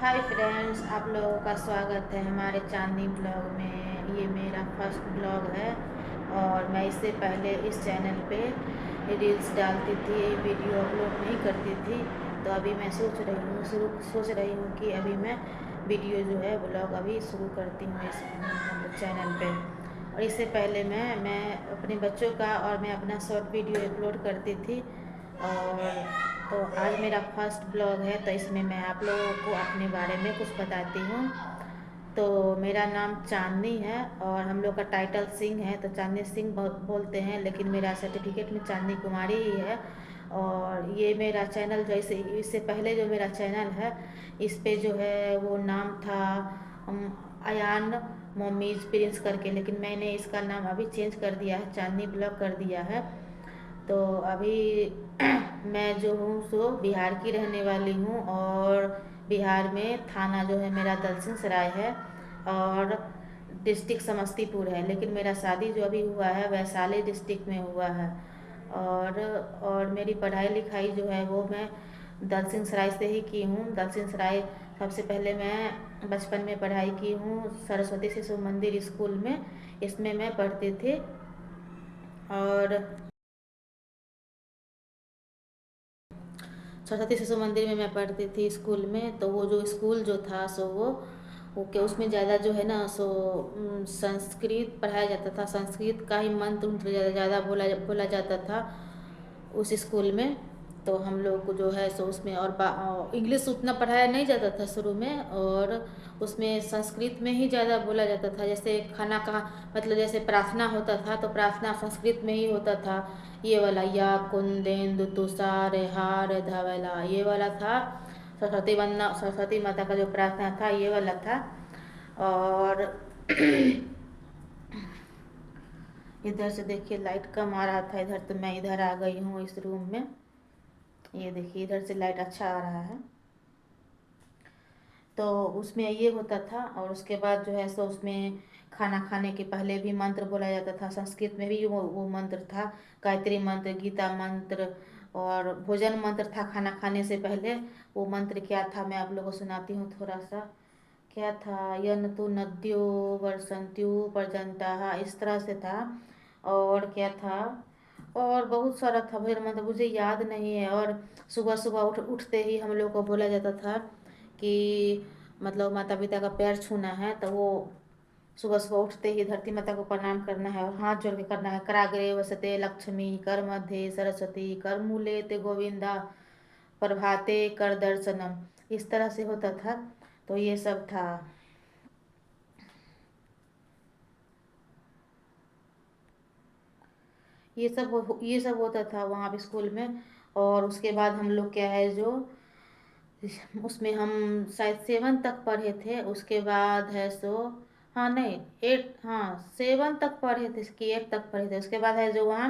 Hi friends, आप लोगों का स्वागत है हमारे चांदनी ब्लॉग में। ये मेरा फर्स्ट ब्लॉग है और मैं इससे पहले इस चैनल पे रील्स डालती थी, वीडियो अपलोड नहीं करती थी। तो अभी मैं सोच रही हूँ कि अभी मैं वीडियो जो है ब्लॉग अभी शुरू करती हूँ इस चैनल पे। और इससे पहले मैं अपने बच्चों का और मैं अपना शॉर्ट वीडियो अपलोड करती थी। और तो आज मेरा फर्स्ट ब्लॉग है, तो इसमें मैं आप लोगों को अपने बारे में कुछ बताती हूँ। तो मेरा नाम चांदनी है और हम लोग का टाइटल सिंह है, तो चांदनी सिंह बोलते हैं, लेकिन मेरा सर्टिफिकेट में चांदनी कुमारी ही है। और ये मेरा चैनल जैसे इससे पहले जो मेरा चैनल है इस पे जो है वो नाम था अयान मोमीज प्रिंस करके, लेकिन मैंने इसका नाम अभी चेंज कर दिया है, चांदनी ब्लॉग कर दिया है। तो अभी मैं जो हूँ सो बिहार की रहने वाली हूँ और बिहार में थाना जो है मेरा दलसिंह सराय है और डिस्ट्रिक्ट समस्तीपुर है, लेकिन मेरा शादी जो अभी हुआ है वैशाली डिस्ट्रिक्ट में हुआ है। और मेरी पढ़ाई लिखाई जो है वो मैं दलसिंह सराय से ही की हूँ। दलसिंह सराय सबसे पहले मैं बचपन में पढ़ाई की हूँ सरस्वती शिशु मंदिर स्कूल में, इसमें मैं पढ़ती थी। और सरस्वती शिशु मंदिर में मैं पढ़ती थी स्कूल में। तो वो जो स्कूल जो था सो वो के उसमें ज़्यादा जो है ना सो संस्कृत पढ़ाया जाता था, संस्कृत का ही मंत्र उंत्र ज़्यादा बोला जाता था उस स्कूल में। तो हम लोग को जो है सो उसमें और इंग्लिश उतना पढ़ाया नहीं जाता था शुरू में, और उसमें संस्कृत में ही ज़्यादा बोला जाता था। जैसे खाना का मतलब जैसे प्रार्थना होता था तो प्रार्थना संस्कृत में ही होता था। ये वाला या कुंदेन्दु तुषार हार धवला ये वाला था। सरस्वती वंदना सरस्वती माता का जो प्रार्थना था ये वाला था। और इधर से देखिए लाइट कम आ रहा था इधर, तो मैं इधर आ गई हूँ इस रूम में। ये देखिए इधर से लाइट अच्छा आ रहा है। तो उसमें ये होता था और उसके बाद जो है सो उसमें खाना खाने के पहले भी मंत्र बोला जाता था, संस्कृत में भी वो मंत्र था, गायत्री मंत्र, गीता मंत्र और भोजन मंत्र था खाना खाने से पहले। वो मंत्र क्या था मैं आप लोगों को सुनाती हूँ थोड़ा सा। क्या था, यन तु नद्यो वर्षंत्यु पर्यंता, इस तरह से था। और क्या था, और बहुत सारा था भजन मंत्र, मुझे याद नहीं है। और सुबह सुबह उठते ही हम लोग को बोला जाता था कि मतलब माता पिता का पैर छूना है, तो वो सुबह सुबह उठते ही धरती माता को प्रणाम करना है और हाथ जोड़ के करना है। कराग्रे वसते लक्ष्मी कर मध्य सरस्वती कर मूले ते गोविंदा प्रभाते कर दर्शनम, इस तरह से होता था। तो ये सब था। ये सब होता था वहाँ पे स्कूल में। और उसके बाद हम लोग क्या है जो उसमें हम शायद 7 तक पढ़े थे, उसके बाद है सो हाँ नहीं 8, हाँ 7 तक पढ़े थे कि 8 तक पढ़े थे। उसके बाद है जो वहाँ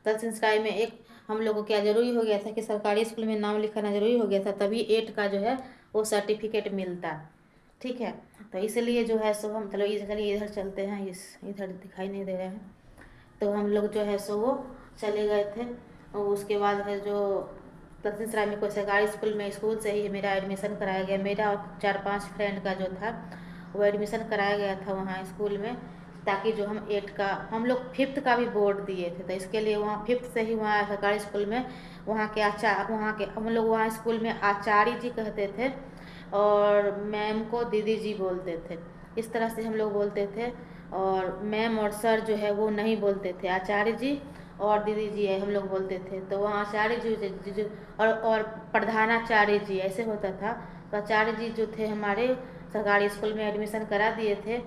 गर्ल्स स्काई में एक हम लोग को क्या जरूरी हो गया था कि सरकारी स्कूल में नाम लिखाना जरूरी हो गया था, तभी 8 का जो है वो सर्टिफिकेट मिलता। ठीक है, तो इसलिए जो है सो हम चलो चलिए इधर चलते हैं, इधर दिखाई नहीं दे रहे हैं। तो हम लोग जो है सो वो चले गए थे। और उसके बाद है जो लखीसराय में कोई सरकारी स्कूल में स्कूल से ही मेरा एडमिशन कराया गया, मेरा और 4-5 फ्रेंड का जो था वो एडमिशन कराया गया था वहाँ स्कूल में, ताकि जो हम 8 का हम लोग 5th का भी बोर्ड दिए थे, तो इसके लिए वहाँ 5th से ही वहाँ सरकारी स्कूल में वहाँ के हम लोग वहाँ स्कूल में आचार्य जी कहते थे और मैम को दीदी जी बोलते थे, इस तरह से हम लोग बोलते थे। और मैम और सर जो है वो नहीं बोलते थे, आचार्य जी और दीदी जी है हम लोग बोलते थे। तो वहाँ आचार्य जी और प्रधानाचार्य जी ऐसे होता था। तो आचार्य जी जो थे हमारे सरकारी स्कूल में एडमिशन करा दिए थे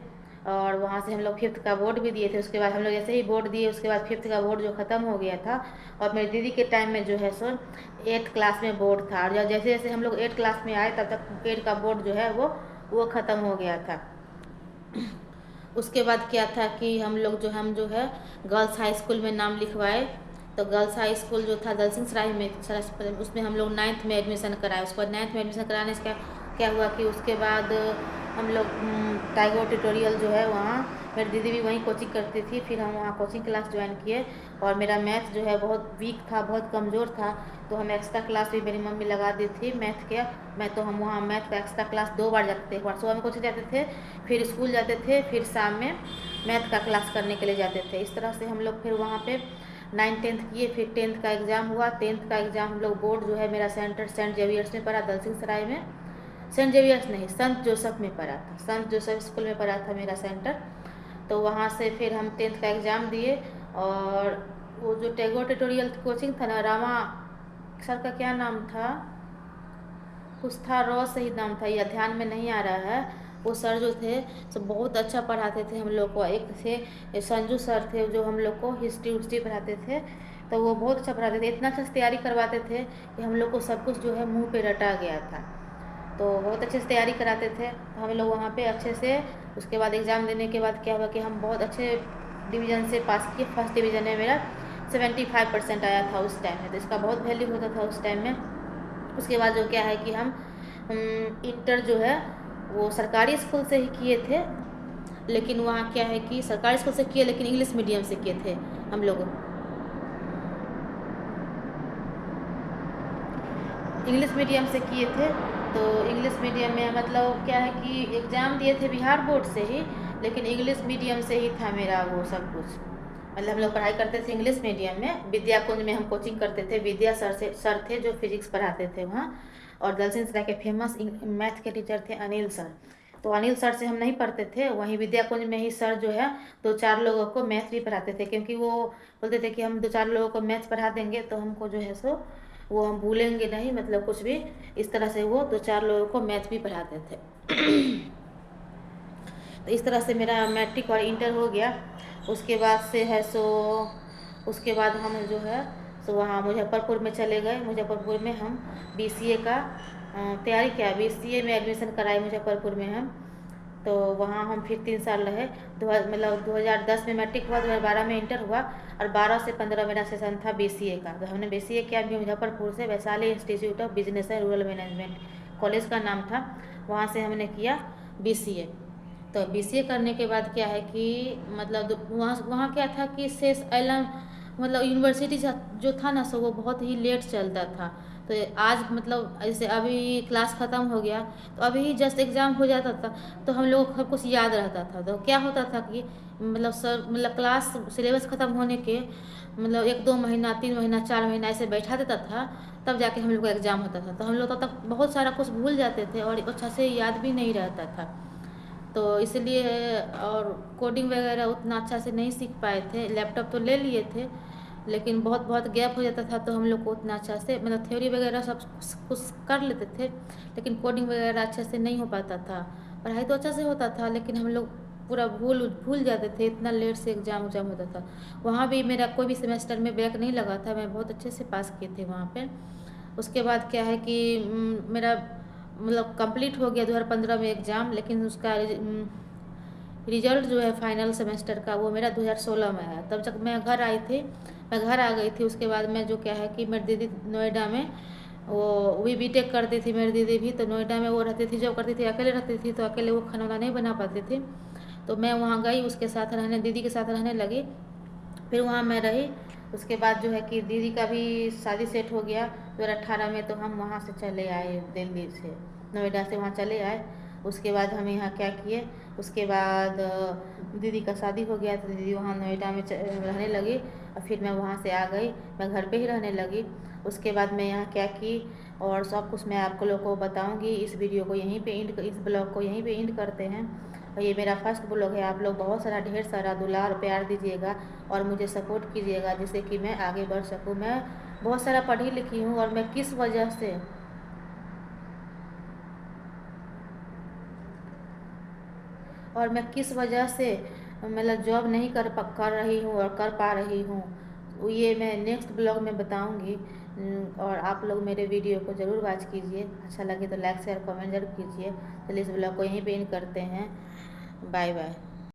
और वहाँ से हम लोग 5th का बोर्ड भी दिए थे। उसके बाद हम लोग ऐसे ही बोर्ड दिए, उसके बाद 5th का बोर्ड जो ख़त्म हो गया था और मेरी दीदी के टाइम में जो है सो 8th क्लास में बोर्ड था, और जैसे जैसे हम लोग 8 क्लास में आए तब तक 8 का बोर्ड जो है वो ख़त्म हो गया था। उसके बाद क्या था कि हम जो है गर्ल्स हाई स्कूल में नाम लिखवाए। तो गर्ल्स हाई स्कूल जो था दलसिंह सराय में उसमें हम लोग 9th में एडमिशन कराए। उसके बाद 9th में एडमिशन कराने से क्या हुआ कि उसके बाद हम लोग टाइगर ट्यूटोरियल जो है वहाँ मेरी दीदी भी वहीं कोचिंग करती थी। फिर हम वहाँ कोचिंग क्लास ज्वाइन किए और मेरा मैथ जो है बहुत वीक था, बहुत कमज़ोर था, तो हम एक्स्ट्रा क्लास भी मेरी मम्मी लगा दी थी मैथ के। मैं तो हम वहाँ मैथ का एक्स्ट्रा क्लास 2 बार जाते थे। एक बार सुबह में कोचिंग जाते थे, फिर स्कूल जाते थे, फिर शाम में मैथ का क्लास करने के लिए जाते थे। इस तरह से हम लोग फिर वहाँ पे 9th-10th किए। फिर 10th का एग्ज़ाम हुआ। 10th का एग्ज़ाम हम लोग बोर्ड जो है मेरा सेंटर सेंट जेवियर्स में पड़ा, दलसिंह सराय में। सेंट जेवियर्स नहीं, संत जोसफ में पड़ा था, संत जोसफ स्कूल में पड़ा था मेरा सेंटर। तो वहाँ से फिर हम 10th का एग्ज़ाम दिए। और वो जो टैगोर ट्यूटोरियल कोचिंग था ना, रामा सर का क्या नाम था, कुछ था, रॉ सही नाम था, या ध्यान में नहीं आ रहा है। वो सर जो थे सब बहुत अच्छा पढ़ाते थे हम लोग को। एक थे संजू सर थे जो हम लोग को हिस्ट्री उस्ट्री पढ़ाते थे, तो वो बहुत अच्छा पढ़ाते थे। इतना अच्छा से तैयारी करवाते थे कि हम लोग को सब कुछ जो है मुंह पे रटा गया था। तो बहुत अच्छे से तैयारी कराते थे, तो हम लोग वहाँ पे अच्छे से, उसके बाद एग्ज़ाम देने के बाद क्या हुआ कि हम बहुत अच्छे डिवीज़न से पास किए। फर्स्ट डिवीज़न में मेरा 75% आया था उस टाइम में, तो इसका बहुत वैल्यू होता था उस टाइम में। उसके बाद जो क्या है कि हम इंटर जो है वो सरकारी स्कूल से ही किए थे, लेकिन वहाँ क्या है कि सरकारी स्कूल से किए लेकिन इंग्लिश मीडियम से किए थे हम लोग, इंग्लिश मीडियम से किए थे। तो इंग्लिश मीडियम में मतलब क्या है कि एग्ज़ाम दिए थे बिहार बोर्ड से ही, लेकिन इंग्लिश मीडियम से ही था मेरा वो सब कुछ। मतलब हम लोग पढ़ाई करते थे इंग्लिश मीडियम में। विद्या कुंज में हम कोचिंग करते थे। विद्या सर थे जो फिजिक्स पढ़ाते थे वहाँ। और दलसिंह सराय के फेमस मैथ के टीचर थे अनिल सर। तो अनिल सर से हम नहीं पढ़ते थे, वहीं विद्या कुंज में ही सर जो है 2-4 लोगों को मैथ भी पढ़ाते थे, क्योंकि वो बोलते थे कि हम 2-4 लोगों को मैथ पढ़ा देंगे तो हमको जो है सो वो हम भूलेंगे नहीं, मतलब कुछ भी। इस तरह से वो 2-4 लोगों को मैथ भी पढ़ाते थे। तो इस तरह से मेरा मैट्रिक और इंटर हो गया। उसके बाद से है सो उसके बाद हम जो है सो वहाँ मुजफ्फरपुर में चले गए। मुजफ्फरपुर में हम BCA का तैयारी किया। BCA में एडमिशन कराए मुजफ्फरपुर में हम। तो वहाँ हम फिर 3 साल रहे। मतलब 2010 में मैट्रिक हुआ, 2012 में इंटर हुआ, और 12 से 15 मेरा सेशन था BCA का। तो हमने BCA किया भी मुजफ्फरपुर से, Vaishali institute of business and rural management college का नाम था। वहाँ से हमने किया BCA। तो BCA करने के बाद क्या है कि मतलब वहाँ वहाँ क्या था कि शेष एलम मतलब यूनिवर्सिटी जो था ना सो वो बहुत ही लेट चलता था। तो आज मतलब ऐसे अभी क्लास ख़त्म हो गया तो अभी जस्ट एग्ज़ाम हो जाता था, तो हम लोग को सब कुछ याद रहता था। तो क्या होता था कि मतलब सर मतलब क्लास सिलेबस ख़त्म होने के मतलब 1-2 महीना, 3 महीना, 4 महीना ऐसे बैठा देता था, तब जाके हम लोग का एग्ज़ाम होता था। तो हम लोग तब तक बहुत सारा कुछ भूल जाते थे और अच्छा से याद भी नहीं रहता था। तो इसलिए और कोडिंग वगैरह उतना अच्छा से नहीं सीख पाए थे। लैपटॉप तो ले लिए थे, लेकिन बहुत बहुत गैप हो जाता था, तो हम लोग को उतना अच्छा से मतलब थ्योरी वगैरह सब कुछ कर लेते थे, लेकिन कोडिंग वगैरह अच्छे से नहीं हो पाता था। पढ़ाई तो अच्छा से होता था, लेकिन हम लोग पूरा भूल भूल जाते थे, इतना लेट से एग्ज़ाम होता था। वहाँ भी मेरा कोई भी सेमेस्टर में बैक नहीं लगा था, मैं बहुत अच्छे से पास किए थे वहाँ पर। उसके बाद क्या है कि मेरा मतलब कंप्लीट हो गया 2015 में एग्ज़ाम, लेकिन उसका रिजल्ट जो है फाइनल सेमेस्टर का वो मेरा 2016 में आया। तब जब मैं घर आई थी, मैं घर आ गई थी। उसके बाद में जो क्या है कि मेरी दीदी नोएडा में वो भी B.Tech करती थी। मेरी दीदी भी तो नोएडा में वो रहती थी, जॉब करती थी, अकेले रहती थी, तो अकेले वो खाना वाना नहीं बना पाती थी। तो मैं वहाँ गई उसके साथ रहने, दीदी के साथ रहने लगी। फिर वहाँ मैं रही। उसके बाद जो है कि दीदी का भी शादी सेट हो गया 2018 में, तो हम वहाँ से चले आए दिल्ली से, नोएडा से वहाँ चले आए। उसके बाद हम यहाँ क्या किए, उसके बाद दीदी का शादी हो गया तो दीदी वहाँ नोएडा में रहने लगी, और फिर मैं वहाँ से आ गई, मैं घर पे ही रहने लगी। उसके बाद मैं यहाँ क्या की और सब कुछ मैं आपको लोगों को बताऊँगी। इस वीडियो को यहीं पे एंड, इस ब्लॉग को यहीं पे एंड करते हैं। और ये मेरा फर्स्ट ब्लॉग है। आप लोग बहुत सारा ढेर सारा दुलार प्यार दीजिएगा और मुझे सपोर्ट कीजिएगा, जिससे कि मैं आगे बढ़ सकूँ। मैं बहुत सारा पढ़ी लिखी हूँ, और मैं किस वजह से मतलब जॉब नहीं कर रही हूँ और कर पा रही हूँ, ये मैं नेक्स्ट ब्लॉग में बताऊँगी। और आप लोग मेरे वीडियो को ज़रूर वॉच कीजिए, अच्छा लगे तो लाइक शेयर कमेंट जरूर कीजिए। चलिए इस ब्लॉग को यहीं पे एंड करते हैं। Bye bye.